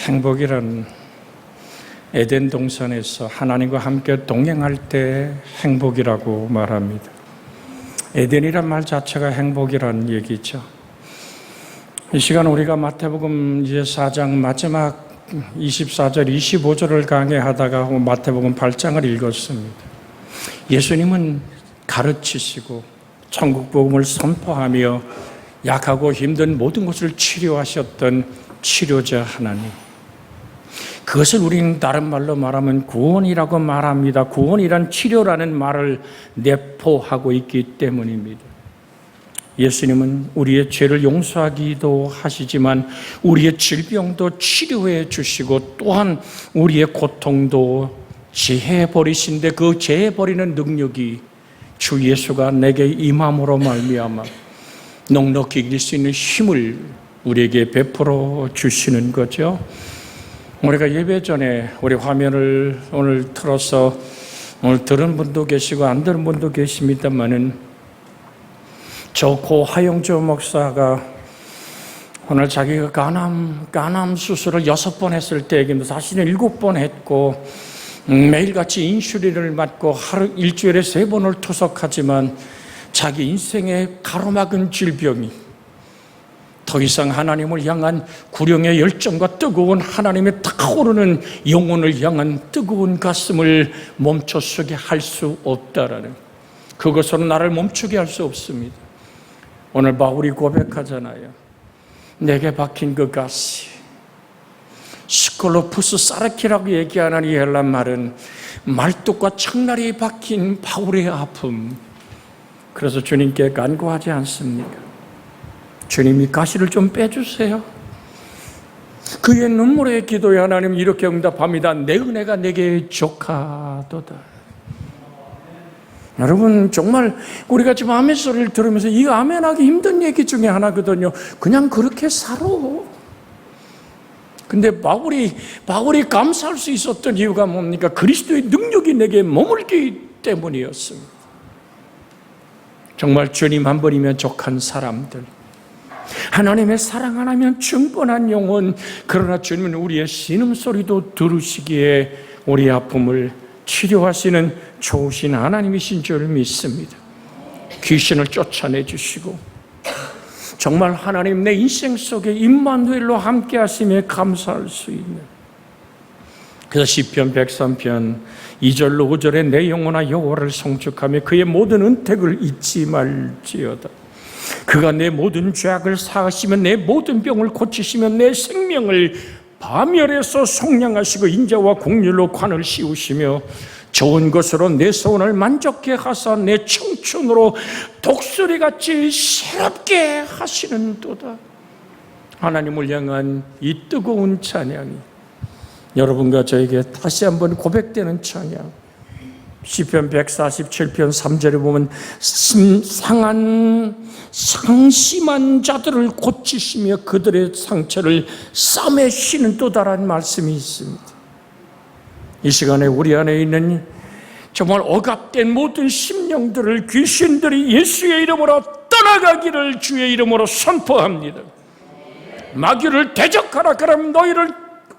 행복이란 에덴 동산에서 하나님과 함께 동행할 때 행복이라고 말합니다. 에덴이란 말 자체가 행복이란 얘기죠. 이 시간 우리가 마태복음 이제 4장 마지막 24절, 25절을 강해하다가 마태복음 8장을 읽었습니다. 예수님은 가르치시고 천국 복음을 선포하며 약하고 힘든 모든 것을 치료하셨던 치료자 하나님. 그것을 우리는 다른 말로 말하면 구원이라고 말합니다. 구원이란 치료라는 말을 내포하고 있기 때문입니다. 예수님은 우리의 죄를 용서하기도 하시지만 우리의 질병도 치료해 주시고 또한 우리의 고통도 제해 버리신데 그 제해 버리는 능력이 주 예수가 내게 임함으로 말미암아 넉넉히 이길 수 있는 힘을 우리에게 베풀어 주시는 거죠. 우리가 예배 전에 우리 화면을 오늘 틀어서 오늘 들은 분도 계시고 안 들은 분도 계십니다만은 저 고 하영조 목사가 오늘 자기가 간암 수술을 6번 했을 때 얘기입니다. 자신은 7번 했고 매일같이 인슐린을 맞고 하루 일주일에 3번을 투석하지만 자기 인생의 가로막은 질병이 더 이상 하나님을 향한 구령의 열정과 뜨거운 하나님의 타오르는 영혼을 향한 뜨거운 가슴을 멈춰서게 할 수 없다라는, 그것으로 나를 멈추게 할 수 없습니다. 오늘 바울이 고백하잖아요. 내게 박힌 그 가시, 스콜로푸스 사르키라고 얘기하는 이 헬라 말은 말뚝과 청날이 박힌 바울의 아픔. 그래서 주님께 간구하지 않습니까? 주님이 가시를 좀 빼주세요. 그의 눈물의 기도에 하나님 이렇게 응답합니다. 내 은혜가 내게 족하도다. 여러분, 정말 우리가 지금 아멘 소리를 들으면서 이 아멘하기 힘든 얘기 중에 하나거든요. 그냥 그렇게 살아. 근데 바울이 감사할 수 있었던 이유가 뭡니까? 그리스도의 능력이 내게 머물기 때문이었습니다. 정말 주님 한 번이면 족한 사람들, 하나님의 사랑 하나면 충분한 영혼, 그러나 주님은 우리의 신음소리도 들으시기에 우리의 아픔을 치료하시는 좋으신 하나님이신 줄 믿습니다. 귀신을 쫓아내 주시고 정말 하나님 내 인생 속에 임마누엘로 함께 하심에 감사할 수 있는, 그래서 시편 103편 2절로 5절에 내 영혼아 여호와를 송축하며 그의 모든 은택을 잊지 말지어다. 그가 내 모든 죄악을 사하시며 내 모든 병을 고치시며 내 생명을 파멸해서 속량하시고 인자와 공률로 관을 씌우시며 좋은 것으로 내 소원을 만족케 하사 내 청춘으로 독수리같이 새롭게 하시는도다. 하나님을 향한 이 뜨거운 찬양이 여러분과 저에게 다시 한번 고백되는 찬양. 시편 147편 3절에 보면 상심한 자들을 고치시며 그들의 상처를 싸매시는 또다란 말씀이 있습니다. 이 시간에 우리 안에 있는 정말 억압된 모든 심령들을 귀신들이 예수의 이름으로 떠나가기를 주의 이름으로 선포합니다. 마귀를 대적하라. 그럼 너희를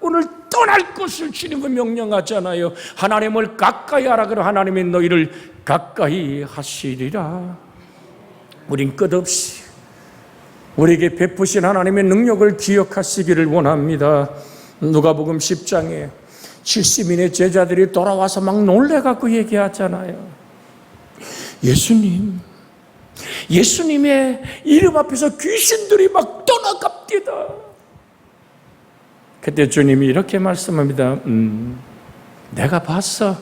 오늘 떠날 것을 주님은 명령하잖아요. 하나님을 가까이 하라. 그럼 하나님이 너희를 가까이 하시리라. 우린 끝없이 우리에게 베푸신 하나님의 능력을 기억하시기를 원합니다. 누가복음 10장에 70인의 제자들이 돌아와서 막 놀래갖고 얘기하잖아요. 예수님의 이름 앞에서 귀신들이 막 떠나갑니다. 그때 주님이 이렇게 말씀합니다. 내가 봤어.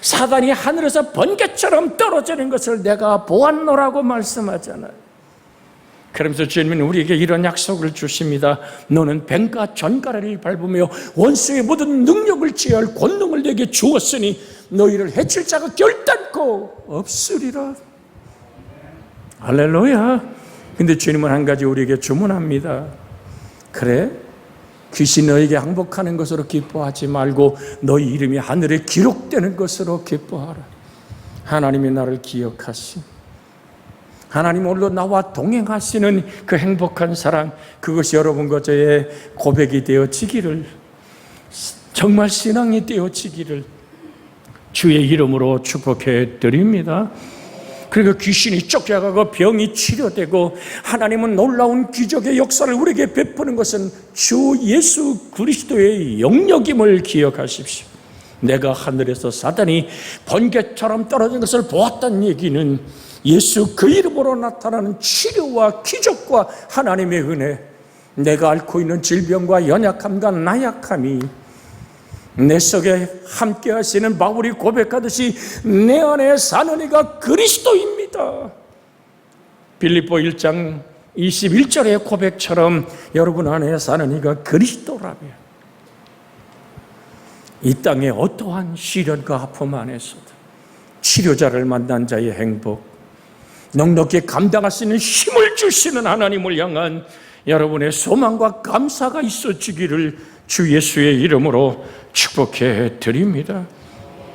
사단이 하늘에서 번개처럼 떨어지는 것을 내가 보았노라고 말씀하잖아요. 그러면서 주님은 우리에게 이런 약속을 주십니다. 너는 뱀과 전갈을 밟으며 원수의 모든 능력을 제어할 권능을 내게 주었으니 너희를 해칠 자가 결단코 없으리라. 할렐루야. 근데 주님은 한 가지 우리에게 주문합니다. 그래? 귀신 너에게 항복하는 것으로 기뻐하지 말고 너희 이름이 하늘에 기록되는 것으로 기뻐하라. 하나님이 나를 기억하시, 하나님 오늘도 나와 동행하시는 그 행복한 사랑, 그것이 여러분과 저의 고백이 되어지기를 정말 신앙이 되어지기를 주의 이름으로 축복해 드립니다. 그리고 귀신이 쫓겨가고 병이 치료되고 하나님은 놀라운 기적의 역사를 우리에게 베푸는 것은 주 예수 그리스도의 영역임을 기억하십시오. 내가 하늘에서 사단이 번개처럼 떨어진 것을 보았다는 얘기는 예수 그 이름으로 나타나는 치료와 기적과 하나님의 은혜, 내가 앓고 있는 질병과 연약함과 나약함이 내 속에 함께 하시는 바울이 고백하듯이 내 안에 사는 이가 그리스도입니다. 빌립보 1장 21절의 고백처럼 여러분 안에 사는 이가 그리스도라며, 이 땅의 어떠한 시련과 아픔 안에서도 치료자를 만난 자의 행복, 넉넉히 감당할 수 있는 힘을 주시는 하나님을 향한 여러분의 소망과 감사가 있어지기를 주 예수의 이름으로 축복해 드립니다.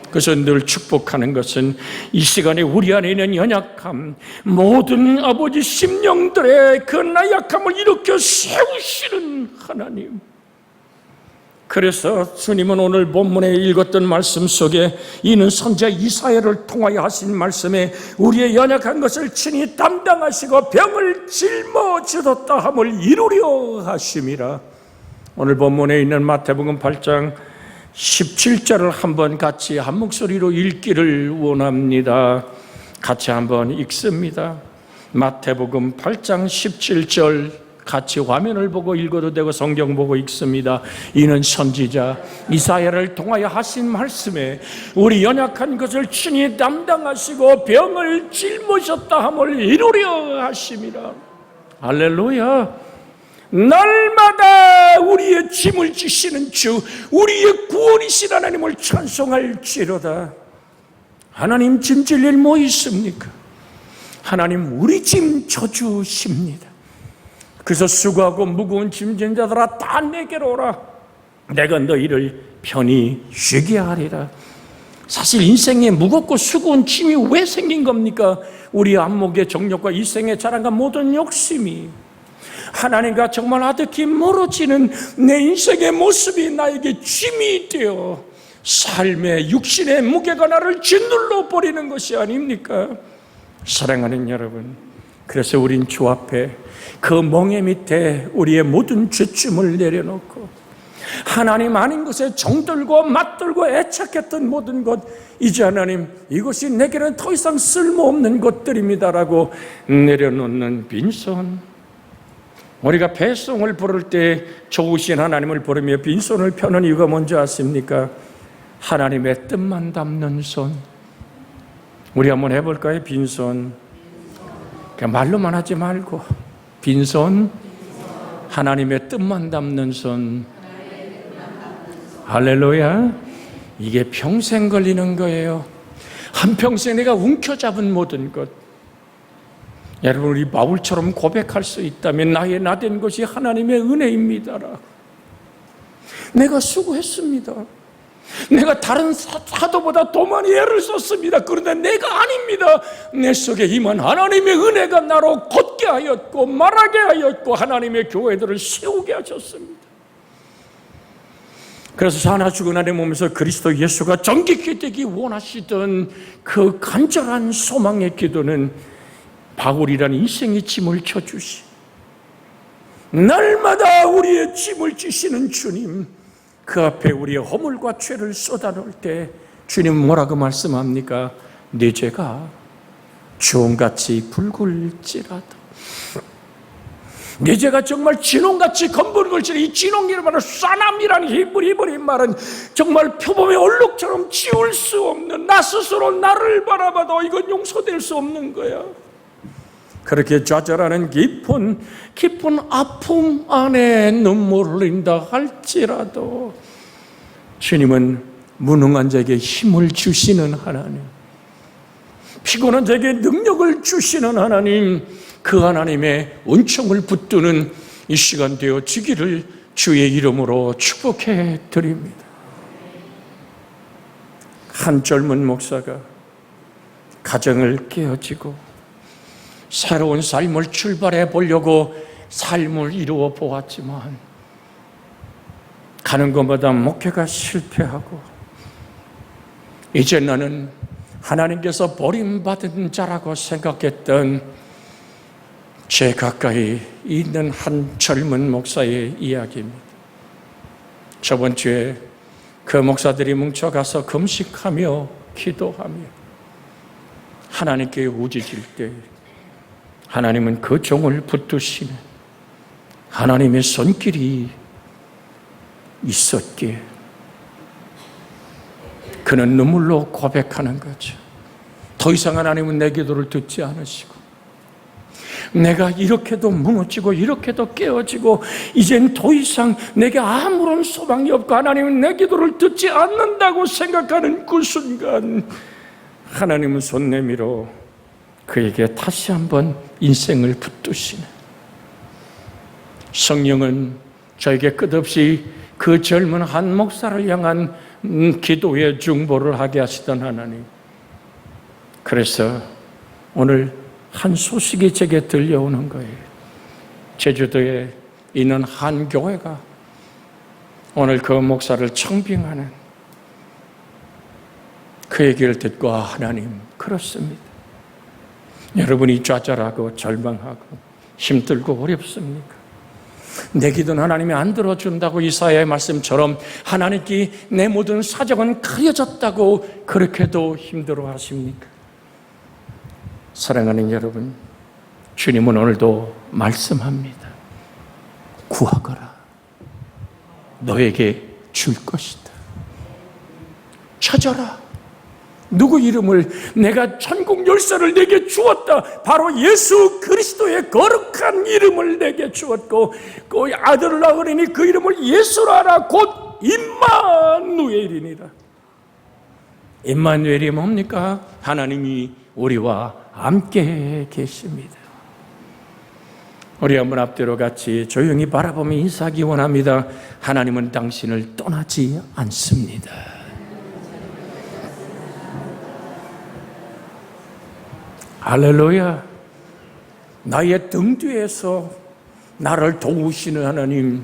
그래서 늘 축복하는 것은 이 시간에 우리 안에 있는 연약함, 모든 아버지 심령들의 그 나약함을 일으켜 세우시는 하나님. 그래서 주님은 오늘 본문에 읽었던 말씀 속에 이는 선지자 이사야를 통하여 하신 말씀에 우리의 연약한 것을 친히 담당하시고 병을 짊어지셨다 함을 이루려 하심이라. 오늘 본문에 있는 마태복음 8장 17절을 한번 같이 한 목소리로 읽기를 원합니다. 같이 한번 읽습니다. 마태복음 8장 17절 같이 화면을 보고 읽어도 되고 성경 보고 읽습니다. 이는 선지자 이사야를 통하여 하신 말씀에 우리 연약한 것을 친히 담당하시고 병을 짊으셨다 함을 이루려 하심이라. 할렐루야. 날마다 우리의 짐을 지시는 주, 우리의 구원이신 하나님을 찬송할지로다. 하나님 짐 질 일 뭐 있습니까? 하나님 우리 짐 져주십니다. 그래서 수고하고 무거운 짐진 자들아 다 내게로 오라. 내가 너희를 편히 쉬게 하리라. 사실 인생에 무겁고 수고한 짐이 왜 생긴 겁니까? 우리 안목의 정욕과 이생의 자랑과 모든 욕심이 하나님과 정말 아득히 멀어지는 내 인생의 모습이 나에게 짐이 되어 삶의 육신의 무게가 나를 짓눌러 버리는 것이 아닙니까? 사랑하는 여러분, 그래서 우린 주 앞에 그 멍에 밑에 우리의 모든 죄짐을 내려놓고 하나님 아닌 것에 정들고 맞들고 애착했던 모든 것, 이제 하나님 이것이 내게는 더 이상 쓸모없는 것들입니다라고 내려놓는 빈손. 우리가 배송을 부를 때 좋으신 하나님을 부르며 빈손을 펴는 이유가 뭔지 아십니까? 하나님의 뜻만 담는 손. 우리 한번 해볼까요? 빈손. 그냥 말로만 하지 말고 빈손, 하나님의 뜻만 담는 손. 할렐루야. 이게 평생 걸리는 거예요. 한평생 내가 움켜잡은 모든 것. 여러분, 우리 바울처럼 고백할 수 있다면 나의 나된 것이 하나님의 은혜입니다라. 내가 수고했습니다. 내가 다른 사도보다 더 많이 애를 썼습니다. 그런데 내가 아닙니다. 내 속에 임한 하나님의 은혜가 나로 걷게 하였고 말하게 하였고 하나님의 교회들을 세우게 하셨습니다. 그래서 사나 죽은 아내 몸에서 그리스도 예수가 정직히 되기 원하시던 그 간절한 소망의 기도는 바울이라는 인생의 짐을 져주시, 날마다 우리의 짐을 지시는 주님, 그 앞에 우리의 허물과 죄를 쏟아놓을 때 주님 뭐라고 말씀합니까? 내 죄가 주홍같이 붉을지라도, 내 죄가 정말 진홍같이 검붉을지라도, 이 진홍이라는 말은 쏴남이라는 히브리 말은 정말 표범의 얼룩처럼 지울 수 없는, 나 스스로 나를 바라봐도 이건 용서될 수 없는 거야. 그렇게 좌절하는 깊은 아픔 안에 눈물을 흘린다 할지라도 주님은 무능한 자에게 힘을 주시는 하나님, 피곤한 자에게 능력을 주시는 하나님, 그 하나님의 은총을 붙드는 이 시간 되어지기를 주의 이름으로 축복해 드립니다. 한 젊은 목사가 가정을 깨어지고 새로운 삶을 출발해 보려고 삶을 이루어 보았지만 가는 것마다 목회가 실패하고 이제 나는 하나님께서 버림받은 자라고 생각했던 제 가까이 있는 한 젊은 목사의 이야기입니다. 저번 주에 그 목사들이 뭉쳐가서 금식하며 기도하며 하나님께 우짖을 때 하나님은 그 종을 붙드시는 하나님의 손길이 있었기에 그는 눈물로 고백하는 거죠. 더 이상 하나님은 내 기도를 듣지 않으시고 내가 이렇게도 무너지고 이렇게도 깨어지고 이젠 더 이상 내게 아무런 소망이 없고 하나님은 내 기도를 듣지 않는다고 생각하는 그 순간 하나님은 손 내밀어 그에게 다시 한번 인생을 붙드시네. 성령은 저에게 끝없이 그 젊은 한 목사를 향한 기도의 중보를 하게 하시던 하나님, 그래서 오늘 한 소식이 제게 들려오는 거예요. 제주도에 있는 한 교회가 오늘 그 목사를 청빙하는 그 얘기를 듣고 하나님, 그렇습니다. 여러분이 좌절하고 절망하고 힘들고 어렵습니까? 내 기도는 하나님이 안 들어준다고 이사야의 말씀처럼 하나님께 내 모든 사정은 가려졌다고 그렇게도 힘들어하십니까? 사랑하는 여러분, 주님은 오늘도 말씀합니다. 구하거라. 너에게 줄 것이다. 찾아라. 누구 이름을 내가 천국 열쇠를 내게 주었다. 바로 예수 그리스도의 거룩한 이름을 내게 주었고 그 아들을 낳으리니 그 이름을 예수라 하라. 곧 임마누엘이니라. 임마누엘이 뭡니까? 하나님이 우리와 함께 계십니다. 우리 한번 앞뒤로 같이 조용히 바라보며 인사하기 원합니다. 하나님은 당신을 떠나지 않습니다. 할렐루야. 나의 등 뒤에서 나를 도우시는 하나님,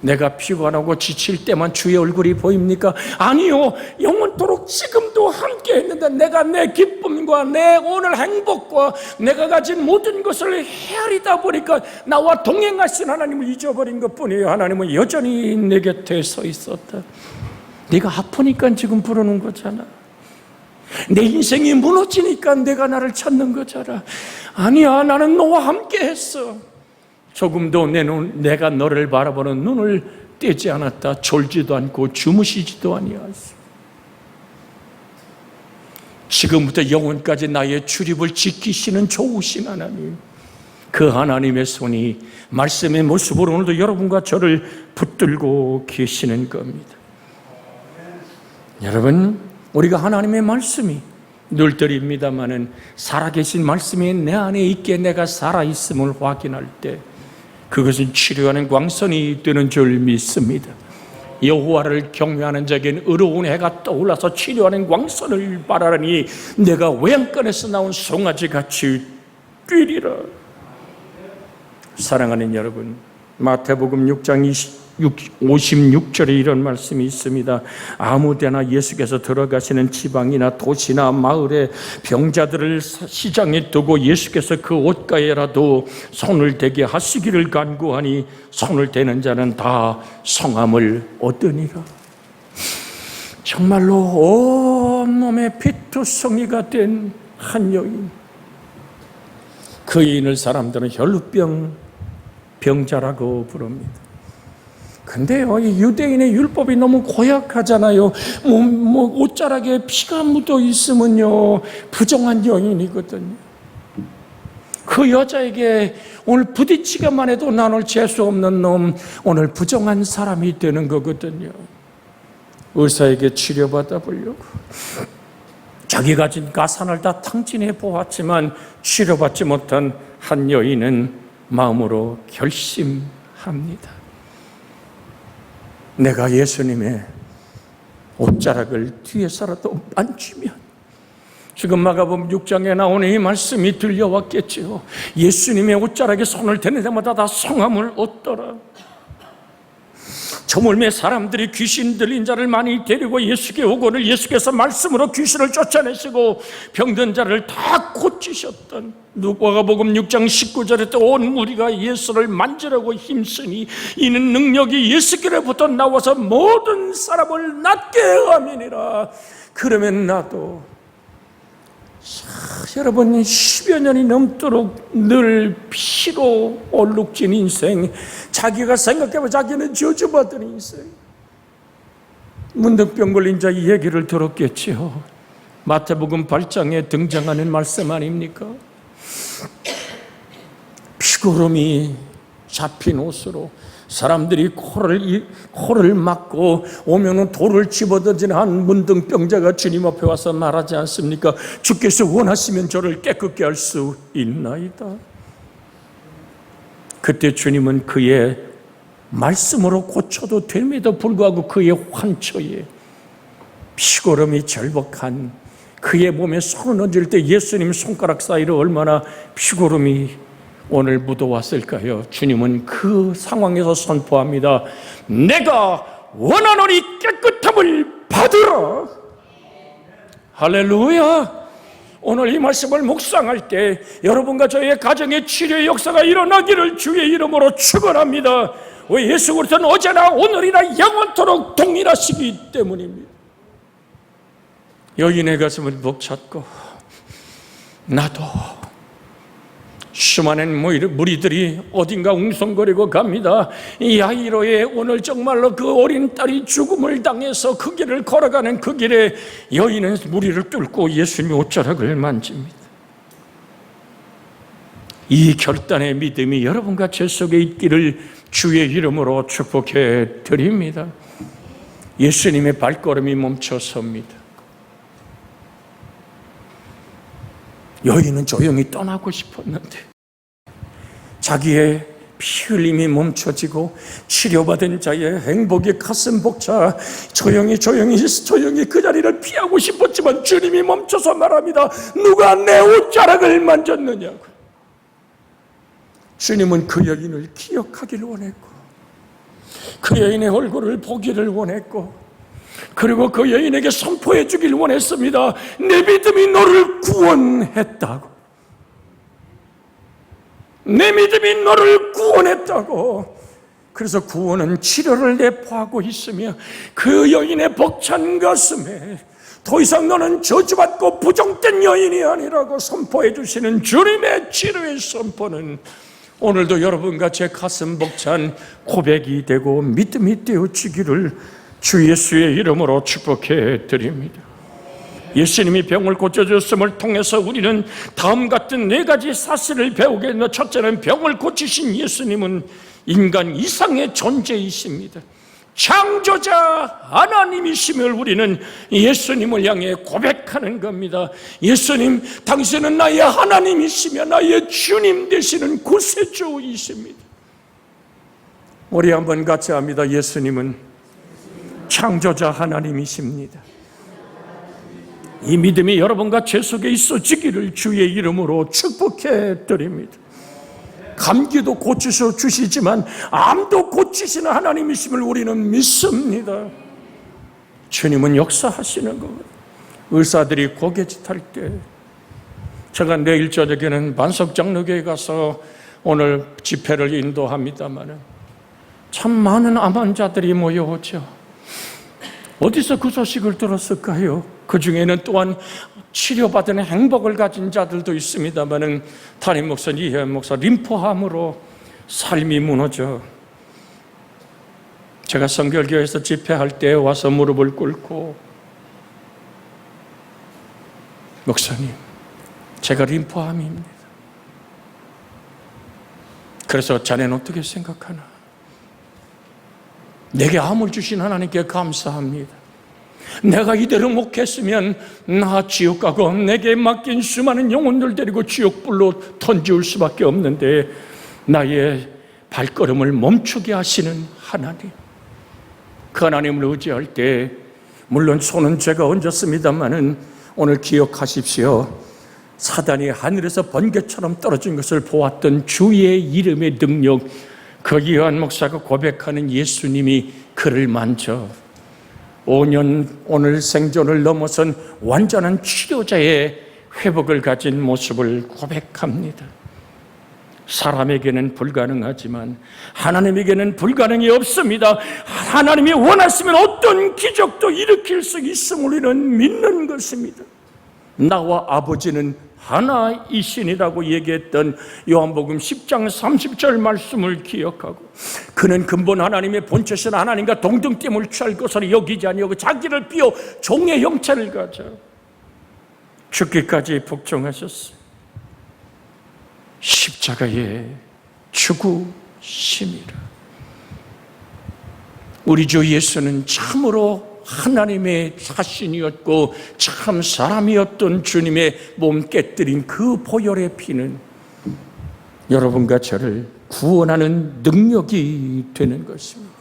내가 피곤하고 지칠 때만 주의 얼굴이 보입니까? 아니요, 영원토록 지금도 함께 했는데 내가 내 기쁨과 내 오늘 행복과 내가 가진 모든 것을 헤아리다 보니까 나와 동행하신 하나님을 잊어버린 것뿐이에요. 하나님은 여전히 내 곁에 서 있었다. 네가 아프니까 지금 부르는 거잖아. 내 인생이 무너지니까 내가 나를 찾는 거잖아. 아니야, 나는 너와 함께 했어. 조금도 내가 너를 바라보는 눈을 떼지 않았다. 졸지도 않고 주무시지도 아니하였어. 지금부터 영원까지 나의 출입을 지키시는 좋으신 하나님, 그 하나님의 손이 말씀의 모습으로 오늘도 여러분과 저를 붙들고 계시는 겁니다. 여러분, 우리가 하나님의 말씀이 늘들입니다마는 살아계신 말씀이 내 안에 있게 내가 살아있음을 확인할 때 그것은 치료하는 광선이 되는 줄 믿습니다. 여호와를 경외하는 자에겐 의로운 해가 떠올라서 치료하는 광선을 바라니 내가 외양간에서 나온 송아지같이 뛰리라. 사랑하는 여러분, 마태복음 6장 56절에 이런 말씀이 있습니다. 아무데나 예수께서 들어가시는 지방이나 도시나 마을에 병자들을 시장에 두고 예수께서 그 옷가에라도 손을 대게 하시기를 간구하니 손을 대는 자는 다 성함을 얻으니라. 정말로 온몸에 피투성이가 된 한 여인, 그 여인을 사람들은 혈루병 병자라고 부릅니다. 근데요, 이 유대인의 율법이 너무 고약하잖아요. 옷자락에 피가 묻어 있으면요, 부정한 여인이거든요. 그 여자에게 오늘 부딪히기만 해도 나눌 재수 없는 놈, 오늘 부정한 사람이 되는 거거든요. 의사에게 치료받아 보려고 자기 가진 가산을 다 탕진해 보았지만 치료받지 못한 한 여인은 마음으로 결심합니다. 내가 예수님의 옷자락을 뒤에서라도 만지면, 지금 마가복음 6장에 나오는 이 말씀이 들려왔겠지요. 예수님의 옷자락에 손을 대는 데마다 다 성함을 얻더라. 저물매 사람들이 귀신 들린 자를 많이 데리고 예수께 오거늘 예수께서 말씀으로 귀신을 쫓아내시고 병든 자를 다 고치셨던 누가복음 6장 19절에 또 온 무리가 예수를 만지라고 힘쓰니 이는 능력이 예수께로부터 나와서 모든 사람을 낫게 함이니라. 그러면 나도 여러분 10여 년이 넘도록 늘 피로 얼룩진 인생, 자기가 생각해보면 자기는 저주받은 인생, 문득병 걸린 자 이 얘기를 들었겠지요. 마태복음 8장에 등장하는 말씀 아닙니까? 피고름이 잡힌 옷으로 사람들이 코를 막고 오면은 돌을 집어던지는 한 문둥병자가 주님 앞에 와서 말하지 않습니까? 주께서 원하시면 저를 깨끗게 할 수 있나이다. 그때 주님은 그의 말씀으로 고쳐도 됨에도 불구하고 그의 환초에 피고름이 절복한 그의 몸에 손을 얹을 때 예수님 손가락 사이로 얼마나 피고름이 오늘 묻어왔을까요? 주님은 그 상황에서 선포합니다. 내가 원하노니 깨끗함을 받으라. 할렐루야. 오늘 이 말씀을 묵상할 때 여러분과 저의 가정의 치료의 역사가 일어나기를 주의 이름으로 축원합니다. 왜? 예수 그리스도는 어제나 오늘이나 영원토록 동일하시기 때문입니다. 여인의 가슴을 벅찼고 나도 수많은 무리들이 어딘가 웅성거리고 갑니다. 야이로의 오늘 정말로 그 어린 딸이 죽음을 당해서 그 길을 걸어가는 그 길에 여인은 무리를 뚫고 예수님의 옷자락을 만집니다. 이 결단의 믿음이 여러분과 제 속에 있기를 주의 이름으로 축복해 드립니다. 예수님의 발걸음이 멈춰섭니다. 여인은 조용히 떠나고 싶었는데 자기의 피 흘림이 멈춰지고 치료받은 자의 행복이 가슴 벅차 조용히 그 자리를 피하고 싶었지만 주님이 멈춰서 말합니다. 누가 내 옷자락을 만졌느냐고. 주님은 그 여인을 기억하기를 원했고 그 여인의 얼굴을 보기를 원했고 그리고 그 여인에게 선포해 주길 원했습니다. 내 믿음이 너를 구원했다고. 내 믿음이 너를 구원했다고. 그래서 구원은 치료를 내포하고 있으며 그 여인의 벅찬 가슴에 더 이상 너는 저주받고 부정된 여인이 아니라고 선포해 주시는 주님의 치료의 선포는 오늘도 여러분과 제 가슴 벅찬 고백이 되고 믿음이 되어지기를 주 예수의 이름으로 축복해 드립니다. 예수님이 병을 고쳐주셨음을 통해서 우리는 다음 같은 4가지 사실을 배우겠는데, 첫째는 병을 고치신 예수님은 인간 이상의 존재이십니다. 창조자 하나님이심을 우리는 예수님을 향해 고백하는 겁니다. 예수님, 당신은 나의 하나님이시며 나의 주님 되시는 구세주이십니다. 우리 한번 같이 합니다. 예수님은 창조자 하나님이십니다. 이 믿음이 여러분과 제 속에 있어지기를 주의 이름으로 축복해 드립니다. 감기도 고치셔 주시지만 암도 고치시는 하나님이심을 우리는 믿습니다. 주님은 역사하시는 겁니다. 의사들이 고개짓할 때 제가 내일 저녁에는 반석장로교에 가서 오늘 집회를 인도합니다만 참 많은 암 환자들이 모여오죠. 어디서 그 소식을 들었을까요? 그 중에는 또한 치료받은 행복을 가진 자들도 있습니다만은 담임 목사 이혜연 목사 림프암으로 삶이 무너져 제가 성결교회에서 집회할 때 와서 무릎을 꿇고 목사님, 제가 림프암입니다. 그래서 자네는 어떻게 생각하나? 내게 암을 주신 하나님께 감사합니다. 내가 이대로 목했으면 나 지옥 가고 내게 맡긴 수많은 영혼들 데리고 지옥불로 던지울 수밖에 없는데 나의 발걸음을 멈추게 하시는 하나님, 그 하나님을 의지할 때 물론 손은 제가 얹었습니다마는 오늘 기억하십시오. 사단이 하늘에서 번개처럼 떨어진 것을 보았던 주의 이름의 능력, 그 이한 목사가 고백하는 예수님이 그 그를 만져 5년 오늘 생존을 넘어선 완전한 치료자의 회복을 가진 모습을 고백합니다. 사람에게는 불가능하지만 하나님에게는 불가능이 없습니다. 하나님이 원하시면 어떤 기적도 일으킬 수 있음을 우리는 믿는 것입니다. 나와 아버지는 하나이신이라고 얘기했던 요한복음 10장 30절 말씀을 기억하고, 그는 근본 하나님의 본체신 하나님과 동등됨을 취할 것으로 여기지 아니하고 자기를 비워 종의 형체를 가져 죽기까지 복종하셨어요. 십자가의 죽으심이라. 우리 주 예수는 참으로 하나님의 자신이었고 참 사람이었던 주님의 몸 깨뜨린 그 보혈의 피는 여러분과 저를 구원하는 능력이 되는 것입니다.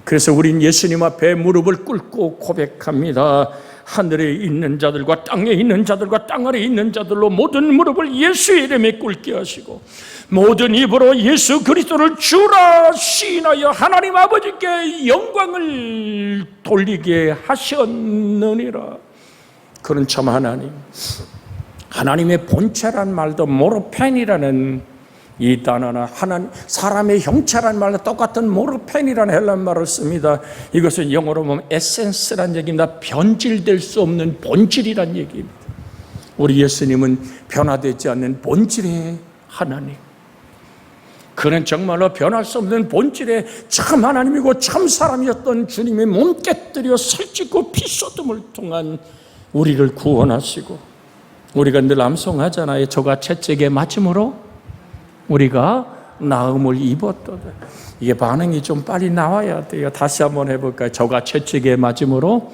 그래서 우린 예수님 앞에 무릎을 꿇고 고백합니다. 하늘에 있는 자들과 땅에 있는 자들과 땅 아래 있는 자들로 모든 무릎을 예수의 이름에 꿇게 하시고 모든 입으로 예수 그리스도를 주라 시인하여 하나님 아버지께 영광을 돌리게 하셨느니라. 그는 참 하나님의 본체란 말도 모르펜이라는 이 단어나 사람의 형체란 말과 똑같은 모르펜이라는 헬란 말을 씁니다. 이것은 영어로 보면 에센스란 얘기입니다. 변질될 수 없는 본질이란 얘기입니다. 우리 예수님은 변화되지 않는 본질의 하나님, 그는 정말로 변할 수 없는 본질의 참 하나님이고 참 사람이었던 주님의 몸 깨뜨려 살찌고 피 쏟음을 통한 우리를 구원하시고, 우리가 늘 암송하잖아요. 저가 채찍에 맞음으로 우리가 나음을 입었도다. 이게 반응이 좀 빨리 나와야 돼요. 다시 한번 해볼까요? 저가 채찍에 맞음으로.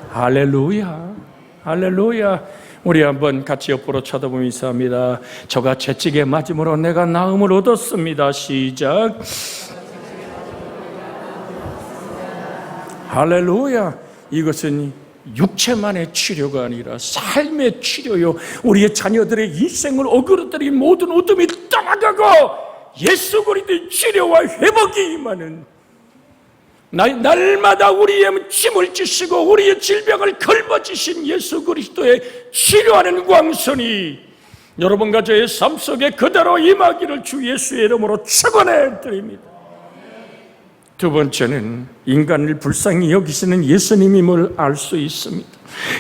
할렐루야, 할렐루야. 우리 한번 같이 옆으로 쳐다보면서 합니다. 저가 채찍에 맞음으로 내가 나음을 얻었습니다. 시작. 할렐루야. 이것은 육체만의 치료가 아니라 삶의 치료요, 우리의 자녀들의 인생을 어그러뜨린 모든 어둠이 떠나가고 예수 그리스도의 치료와 회복이 임하는, 날마다 우리의 짐을 지시고 우리의 질병을 걸머지신 예수 그리스도의 치료하는 광선이 여러분과 저의 삶 속에 그대로 임하기를 주 예수의 이름으로 축원해 드립니다. 두 번째는 인간을 불쌍히 여기시는 예수님임을 알 수 있습니다.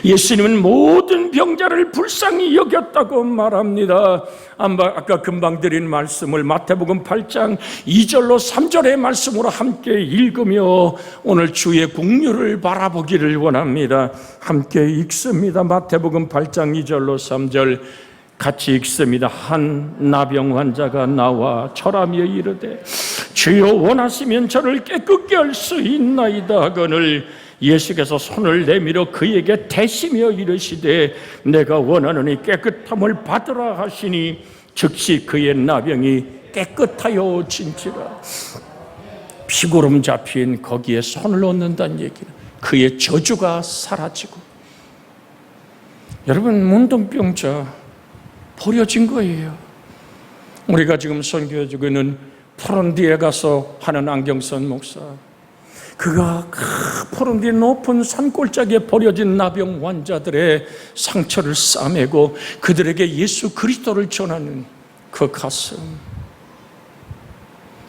예수님은 모든 병자를 불쌍히 여겼다고 말합니다. 아까 금방 드린 말씀을 마태복음 8장 2절로 3절의 말씀으로 함께 읽으며 오늘 주의 긍휼을 바라보기를 원합니다. 함께 읽습니다. 마태복음 8장 2절로 3절 같이 읽습니다. 한 나병 환자가 나와 절하며 이르되 주여 원하시면 저를 깨끗게 할 수 있나이다 하거늘 예수께서 손을 내밀어 그에게 대시며 이르시되 내가 원하노니 깨끗함을 받으라 하시니 즉시 그의 나병이 깨끗하여 진지라. 피고름 잡힌 거기에 손을 얹는다는 얘기는 그의 저주가 사라지고, 여러분 문둥병자 버려진 거예요. 우리가 지금 선교해주고 있는 포런디에 가서 하는 안경선 목사, 그가 포런디 높은 산골짜기에 버려진 나병 환자들의 상처를 싸매고 그들에게 예수 그리스도를 전하는 그 가슴,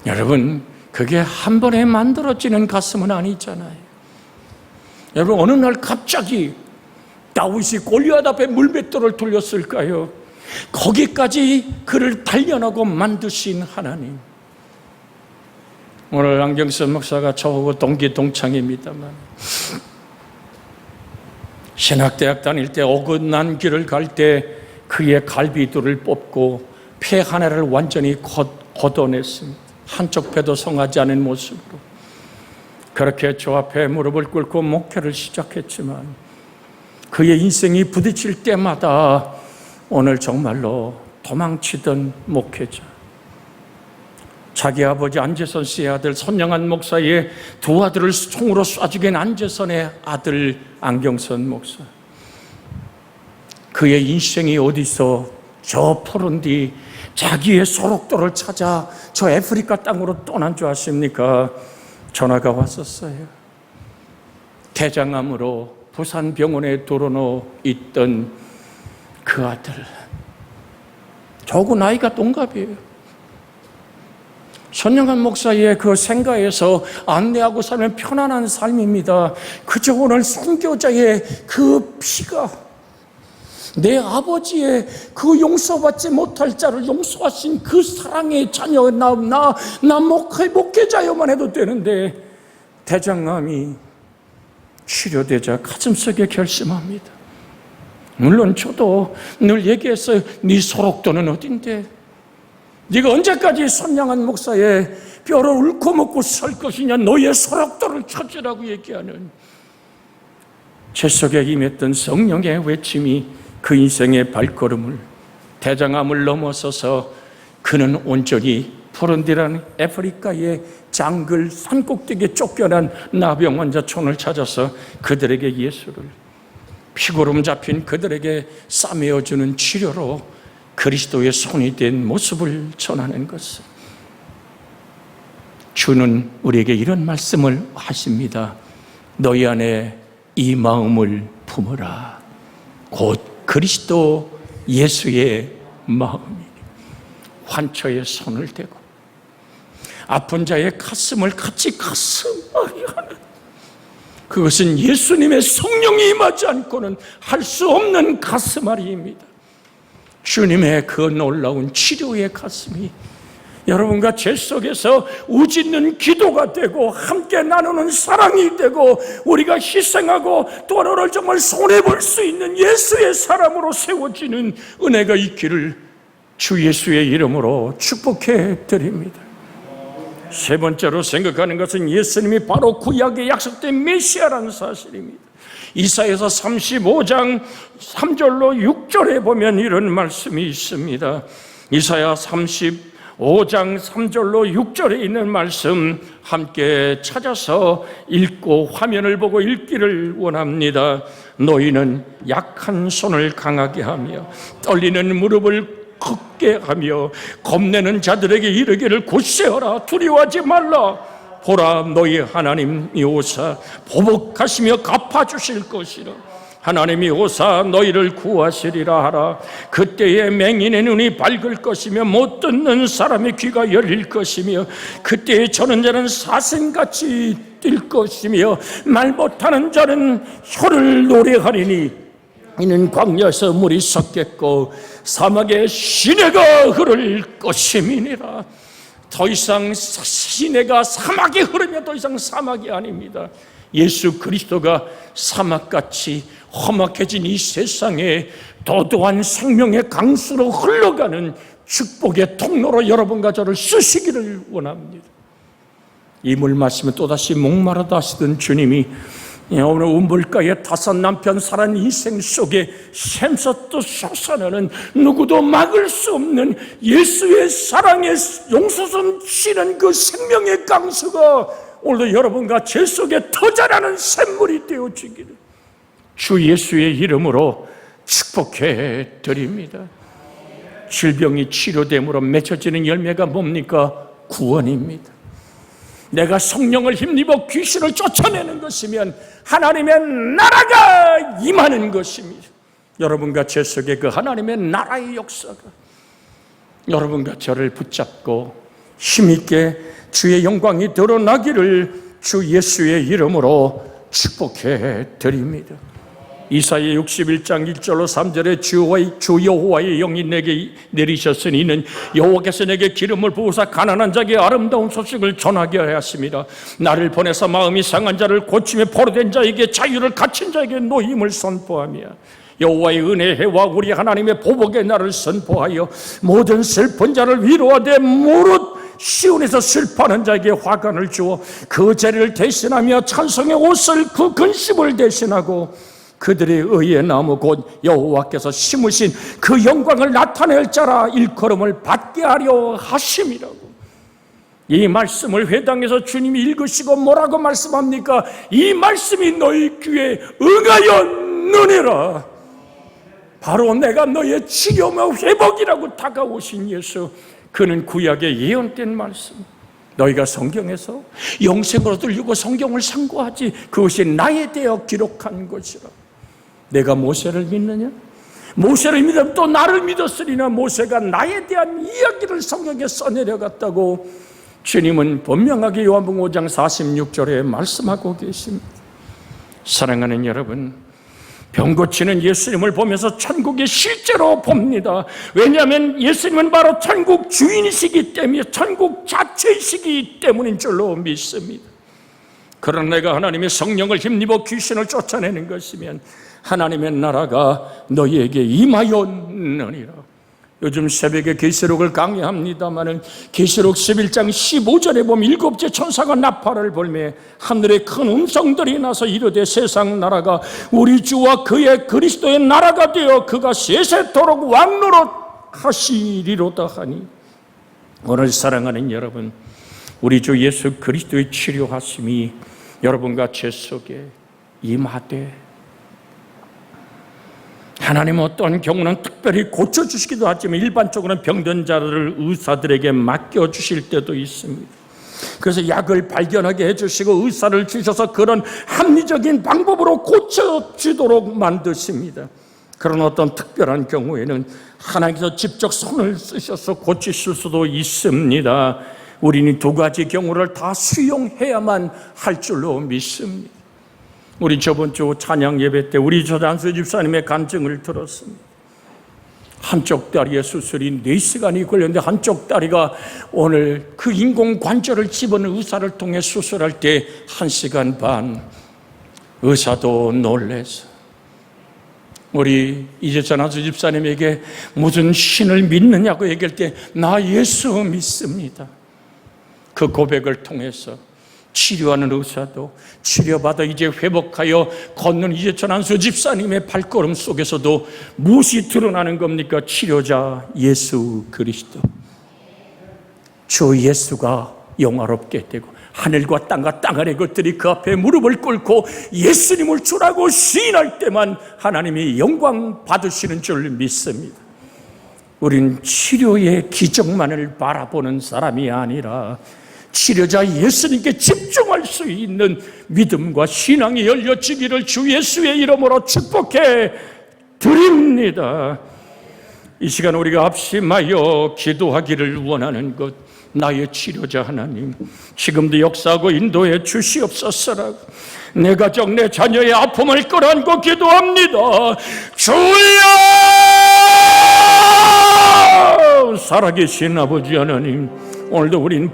여러분 그게 한 번에 만들어지는 가슴은 아니잖아요. 여러분 어느 날 갑자기 다윗이 골리앗 앞에 물맷돌을 돌렸을까요? 거기까지 그를 단련하고 만드신 하나님. 오늘 안경선 목사가 저하고 동기 동창입니다만 신학대학 다닐 때 어긋난 길을 갈 때 그의 갈비둘을 뽑고 폐 하나를 완전히 걷어냈습니다. 한쪽 배도 성하지 않은 모습으로. 그렇게 저 앞에 무릎을 꿇고 목회를 시작했지만 그의 인생이 부딪힐 때마다 오늘 정말로 도망치던 목회자, 자기 아버지 안재선 씨의 아들 선영한 목사의 두 아들을 총으로 쏴 죽인 안재선의 아들 안경선 목사, 그의 인생이 어디서 저 포른디 자기의 소록도를 찾아 저 아프리카 땅으로 떠난 줄 아십니까? 전화가 왔었어요. 대장암으로 부산병원에 들어놓 있던 그 아들, 저하고 나이가 동갑이에요. 손영한 목사의 그 생가에서 안내하고 살면 편안한 삶입니다. 그저 오늘 선교자의 그 피가, 내 아버지의 그 용서받지 못할 자를 용서하신 그 사랑의 자녀, 나 목회자여만 해도 되는데, 대장암이 치료되자 가슴속에 결심합니다. 물론 저도 늘 얘기했어요. 네 소록도는 어딘데? 네가 언제까지 선량한 목사의 뼈를 읊고 먹고 살 것이냐? 너의 소록도를 찾으라고 얘기하는, 제 속에 임했던 성령의 외침이 그 인생의 발걸음을, 대장암을 넘어서서 그는 온전히 푸른디라는 아프리카의 장글 산꼭대기에 쫓겨난 나병 환자촌을 찾아서 그들에게 예수를, 피고름 잡힌 그들에게 싸매어주는 치료로 그리스도의 손이 된 모습을 전하는 것을, 주는 우리에게 이런 말씀을 하십니다. 너희 안에 이 마음을 품으라. 곧 그리스도 예수의 마음이니 환처에 손을 대고 아픈 자의 가슴을 같이 가슴앓이 하는, 그것은 예수님의 성령이 임하지 않고는 할 수 없는 가슴앓이입니다. 주님의 그 놀라운 치료의 가슴이 여러분과 제 속에서 우짖는 기도가 되고 함께 나누는 사랑이 되고 우리가 희생하고 또 너를 정말 손해볼 수 있는 예수의 사람으로 세워지는 은혜가 있기를 주 예수의 이름으로 축복해 드립니다. 세 번째로 생각하는 것은 예수님이 바로 구약에 약속된 메시아라는 사실입니다. 이사야서 35장 3절로 6절에 보면 이런 말씀이 있습니다. 이사야 35장 3절로 6절에 있는 말씀 함께 찾아서 읽고 화면을 보고 읽기를 원합니다. 너희는 약한 손을 강하게 하며 떨리는 무릎을 굳게 하며 겁내는 자들에게 이르기를 굳세어라, 두려워하지 말라. 보라, 너희 하나님이 오사 보복하시며 갚아주실 것이라. 하나님이 오사 너희를 구하시리라 하라. 그때에 맹인의 눈이 밝을 것이며 못 듣는 사람의 귀가 열릴 것이며 그때에 저는 자는 사슴같이 뛸 것이며 말 못하는 자는 혀를 노래하리니 이는 광야에서 물이 섞겠고 사막에 시내가 흐를 것임이니라. 더 이상 시내가 사막에 흐르면 더 이상 사막이 아닙니다. 예수 그리스도가 사막같이 험악해진 이 세상에 도도한 생명의 강수로 흘러가는 축복의 통로로 여러분과 저를 쓰시기를 원합니다. 이 물 마시면 또다시 목마르다 하시던 주님이 오늘 우물가에 다섯 남편 살아난 인생 속에 샘솟듯 솟아나는 누구도 막을 수 없는 예수의 사랑의 용서선 치는 그 생명의 강수가 오늘도 여러분과 제 속에 터자라는 샘물이 되어지기를 주 예수의 이름으로 축복해 드립니다. 질병이 치료됨으로 맺혀지는 열매가 뭡니까? 구원입니다. 내가 성령을 힘입어 귀신을 쫓아내는 것이면 하나님의 나라가 임하는 것입니다. 여러분과 제 속에 그 하나님의 나라의 역사가 여러분과 저를 붙잡고 힘있게 주의 영광이 드러나기를 주 예수의 이름으로 축복해 드립니다. 이사야 61장 1절로 3절에 주 여호와의 영이 내게 내리셨으니 이는 여호와께서 내게 기름을 부으사 가난한 자에게 아름다운 소식을 전하게 하였습니다. 나를 보내서 마음이 상한 자를 고침에 포로된 자에게 자유를 갇힌 자에게 노임을 선포하며 여호와의 은혜와 우리 하나님의 보복의 날을 선포하여 모든 슬픈 자를 위로하되 무릇 시온에서 슬퍼하는 자에게 화관을 주어 그 자리를 대신하며 찬송의 옷을 그 근심을 대신하고 그들의 의의 나무 곧 여호와께서 심으신 그 영광을 나타낼 자라 일컬음을 받게 하려 하심이라고. 이 말씀을 회당에서 주님이 읽으시고 뭐라고 말씀합니까? 이 말씀이 너희 귀에 응하였느니라. 바로 내가 너의 치료와 회복이라고 다가오신 예수, 그는 구약의 예언된 말씀, 너희가 성경에서 영생을 얻으려고 성경을 상고하지 그것이 나에 대하여 기록한 것이라. 내가 모세를 믿느냐? 모세를 믿으면 또 나를 믿었으리나 모세가 나에 대한 이야기를 성경에 써내려갔다고 주님은 분명하게 요한복음 5장 46절에 말씀하고 계십니다. 사랑하는 여러분, 병 고치는 예수님을 보면서 천국이 실제로 봅니다. 왜냐하면 예수님은 바로 천국 주인이시기 때문에, 천국 자체이시기 때문인 줄로 믿습니다. 그러나 내가 하나님의 성령을 힘입어 귀신을 쫓아내는 것이면 하나님의 나라가 너희에게 임하였느니라. 요즘 새벽에 계시록을 강의합니다마는 계시록 11장 15절에 보면 7째 천사가 나팔을 불매 하늘에 큰 음성들이 나서 이르되 세상 나라가 우리 주와 그의 그리스도의 나라가 되어 그가 세세토록 왕노릇 하시리로다 하니, 오늘 사랑하는 여러분, 우리 주 예수 그리스도의 치료하심이 여러분과 제 속에 임하되, 하나님은 어떤 경우는 특별히 고쳐주시기도 하지만 일반적으로는 병든 자를 의사들에게 맡겨주실 때도 있습니다. 그래서 약을 발견하게 해주시고 의사를 주셔서 그런 합리적인 방법으로 고쳐지도록 만드십니다. 그런 어떤 특별한 경우에는 하나님께서 직접 손을 쓰셔서 고치실 수도 있습니다. 우리는 두 가지 경우를 다 수용해야만 할 줄로 믿습니다. 우리 저번 주 찬양 예배 때 우리 조단수 집사님의 간증을 들었습니다. 한쪽 다리에 수술이 4시간이 걸렸는데 한쪽 다리가 오늘 그 인공관절을 집어넣은 의사를 통해 수술할 때 1시간 반, 의사도 놀라서 우리 이재찬아수 집사님에게 무슨 신을 믿느냐고 얘기할 때 나 예수 믿습니다. 그 고백을 통해서 치료하는 의사도 치료받아 이제 회복하여 걷는 이재찬 집사님의 발걸음 속에서도 무엇이 드러나는 겁니까? 치료자 예수 그리스도. 주 예수가 영화롭게 되고 하늘과 땅과 땅 아래 것들이 그 앞에 무릎을 꿇고 예수님을 주라고 시인할 때만 하나님이 영광 받으시는 줄 믿습니다. 우린 치료의 기적만을 바라보는 사람이 아니라 치료자 예수님께 집중할 수 있는 믿음과 신앙이 열려지기를 주 예수의 이름으로 축복해 드립니다. 이 시간 우리가 합심하여 기도하기를 원하는 것, 나의 치료자 하나님, 지금도 역사하고 인도해 주시옵소서라고 내 가정, 내 자녀의 아픔을 끌어안고 기도합니다. 주여! 살아계신 아버지 하나님, 오늘도 우린